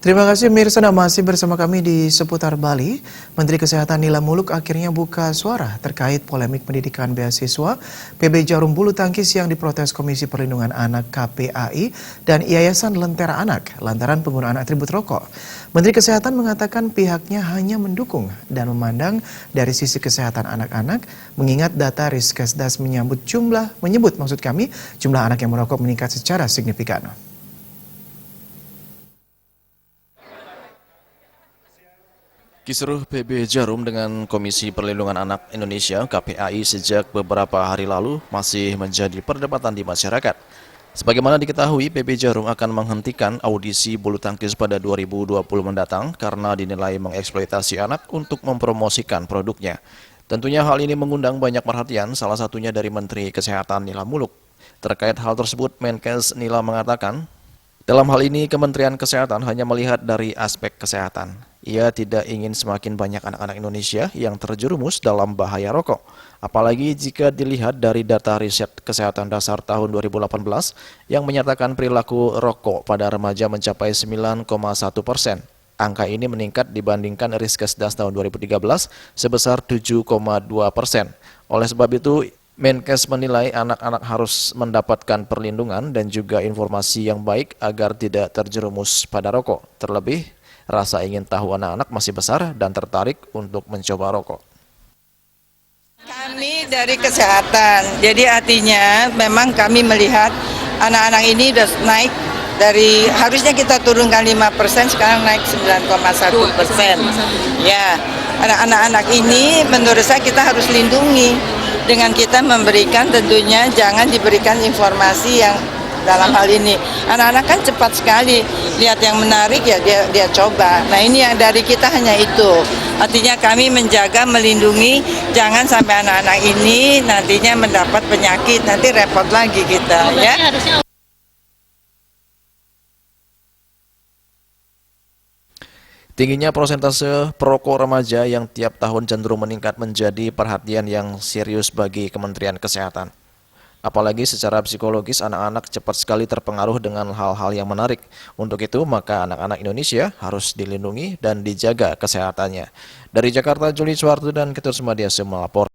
Terima kasih Mirsa, masih bersama kami di seputar Bali. Menteri Kesehatan Nila Muluk akhirnya buka suara terkait polemik pendidikan beasiswa PB Jarum Bulu Tangkis yang diprotes Komisi Perlindungan Anak KPAI dan Yayasan Lentera Anak lantaran penggunaan atribut rokok. Menteri Kesehatan mengatakan pihaknya hanya mendukung dan memandang dari sisi kesehatan anak-anak, mengingat data Riskesdas menyebut jumlah anak yang merokok meningkat secara signifikan. Kisruh PB Jarum dengan Komisi Perlindungan Anak Indonesia (KPAI) sejak beberapa hari lalu masih menjadi perdebatan di masyarakat. Sebagaimana diketahui, PB Jarum akan menghentikan audisi bulu tangkis pada 2020 mendatang karena dinilai mengeksploitasi anak untuk mempromosikan produknya. Tentunya hal ini mengundang banyak perhatian, salah satunya dari Menteri Kesehatan Nila Muluk. Terkait hal tersebut, Menkes Nila mengatakan, dalam hal ini, Kementerian Kesehatan hanya melihat dari aspek kesehatan. Ia tidak ingin semakin banyak anak-anak Indonesia yang terjerumus dalam bahaya rokok. Apalagi jika dilihat dari data riset kesehatan dasar tahun 2018 yang menyatakan perilaku rokok pada remaja mencapai 9,1%. Angka ini meningkat dibandingkan Riskesdas tahun 2013 sebesar 7,2%. Oleh sebab itu, Menkes menilai anak-anak harus mendapatkan perlindungan dan juga informasi yang baik agar tidak terjerumus pada rokok. Terlebih, rasa ingin tahu anak-anak masih besar dan tertarik untuk mencoba rokok. Kami dari kesehatan, jadi artinya memang kami melihat anak-anak ini sudah naik dari harusnya kita turunkan 5%, sekarang naik 9,1%. Ya, anak-anak ini menurut saya kita harus lindungi. Dengan kita memberikan, tentunya jangan diberikan informasi yang dalam hal ini. Anak-anak kan cepat sekali, lihat yang menarik ya dia coba. Nah ini yang dari kita hanya itu. Artinya kami menjaga, melindungi, jangan sampai anak-anak ini nantinya mendapat penyakit, nanti repot lagi kita ya. Tingginya prosentase perokok remaja yang tiap tahun cenderung meningkat menjadi perhatian yang serius bagi Kementerian Kesehatan. Apalagi secara psikologis anak-anak cepat sekali terpengaruh dengan hal-hal yang menarik. Untuk itu maka anak-anak Indonesia harus dilindungi dan dijaga kesehatannya. Dari Jakarta, Juli Suwarto dan Ketua Semadiase melapor.